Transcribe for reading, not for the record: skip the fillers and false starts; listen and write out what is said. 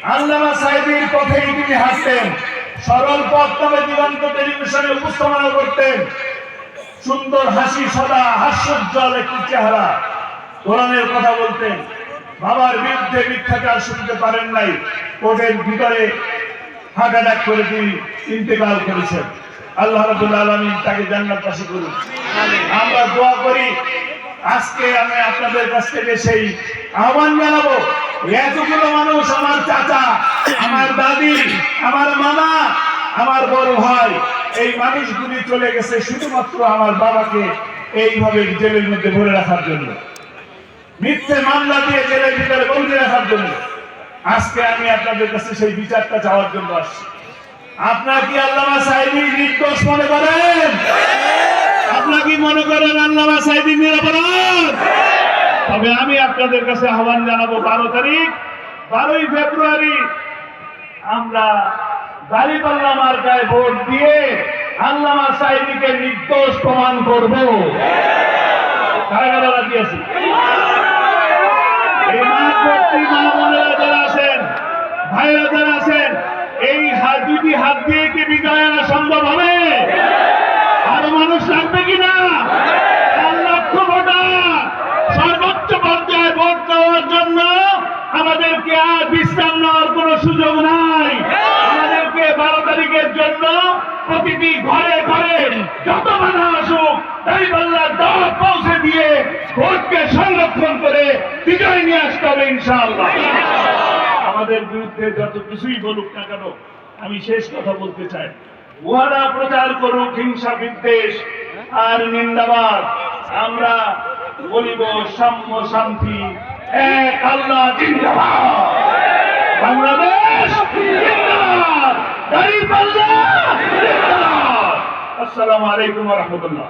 আল্লামা সাঈদীর পথেই তিনি হাঁটতেন, সরল পথ নামে দিগন্ত টেলিভিশনে উপস্থাপনা করতেন। সুন্দর হাসি, সদা হাস্যোজ্জ্বল একটি চেহারা, কোরআনের কথা বলতেন। বাবার বিরুদ্ধে মিথ্যাচার শুনতে পারেন নাই, কোর্টের ভিতরে হার্ট অ্যাটাক করে তিনি ইন্তেকাল করেছেন। আল্লাহ রাব্বুল আলামিন তাকে জান্নাতবাসী করুন। আমরা দোয়া করি। আজকে আমি আপনাদের কাছ থেকে সেই আহ্বান জানাবো, এতগুলো মানুষ, আমার চাচা, আমার দাদি, আমার মামা, আমার বড় ভাই, এই মানুষগুলি চলে গেছে শুধুমাত্র আমার বাবাকে এইভাবে জেলের মধ্যে ভরে রাখার জন্য, মিথ্যে মামলা দিয়ে জেলের ভিতরে বন্দী রাখার জন্য। আজকে আমি আপনাদের কাছে সেই বিচারটা চাওয়ার জন্য আসছি। আপনারা কি আল্লামা সাঈদী নির্দোষ মনে করেন? আপনারা কি মনে করেন আল্লামা সাঈদী নিরপরাধ? তবে আমি আপনাদের কাছে আহ্বান জানাবো, 12 ফেব্রুয়ারি আমরা দাঁড়িপাল্লা মার্কায় ভোট দিয়ে আল্লামা সাঈদীকে নির্দোষ প্রমাণ করব। কারা কারা রাজি আছে? এই মাঠভর্তি মা বোনেরা যারা আছেন, ভাইরা যারা আছেন, এই দুটি হাত দিয়ে কি বিজয় আনা সম্ভব হবে? আরো মানুষ লাগবে কিনা? 4 লক্ষ ভোটার সর্বোচ্চ পর্যায়ে ভোট দেওয়ার জন্য আমাদেরকে আর বিশ্রাম নেওয়ার কোন সুযোগ নাই। আমাদেরকে 12 তারিখের জন্য প্রতিটি ঘরে ঘরে যত বাধা আসুক দাঁড়িপাল্লার দাওয়াত পৌঁছে দিয়ে ভোটকে সংরক্ষণ করে বিজয় নিয়ে আসতে হবে ইনশাআল্লাহ। আমাদের বিরুদ্ধে যত কিছুই বলুক না কেন, আমি শেষ কথা বলতে চাই, উহারা প্রচার করুক হিংসা, বিদ্বেষ আর নিন্দাবাদ, আমরা বলিব সাম্য, শান্তি, এক আল্লাহ জিন্দাবাদ, বাংলাদেশ জিন্দাবাদ, দাঁড়িপাল্লা জিন্দাবাদ। আসসালামু আলাইকুম ওয়া রাহমাতুল্লাহ।